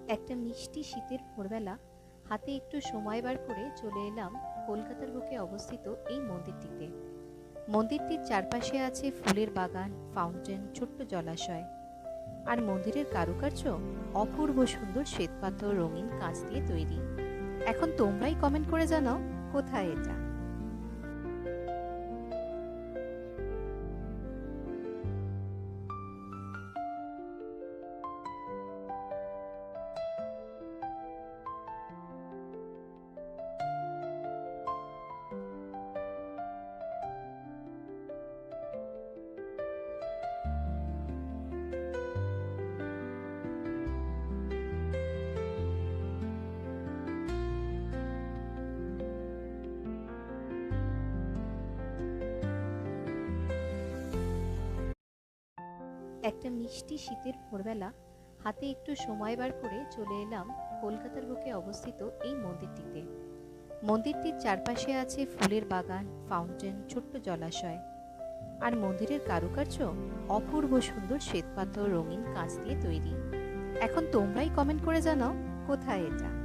একটা মিষ্টি শীতের ভোরবেলা হাতে একটু সময় বার করে চলে এলাম কলকাতার বুকে অবস্থিত এই মন্দিরটিতে। মন্দিরটির চারপাশে আছে ফুলের বাগান, ফাউন্টেন, ছোট্ট জলাশয়। আর মন্দিরের কারুকার্য অপূর্ব সুন্দর শ্বেতপাথর রঙিন কাঁচ দিয়ে তৈরি। এখন তোমরাই কমেন্ট করে জানাও কোথায় এটা। একটা মিষ্টি শীতের ভোরবেলা হাতে একটু সময় বার করে চলে এলাম কলকাতার বুকে অবস্থিত এই মন্দিরটিতে। মন্দিরটির চারপাশে আছে ফুলের বাগান, ফাউন্টেন, ছোট্ট জলাশয়। আর মন্দিরের কারুকার্য অপূর্ব সুন্দর শ্বেতপাথর রঙিন কাঁচ দিয়ে তৈরি। এখন তোমরাই কমেন্ট করে জানাও কোথায় এটা।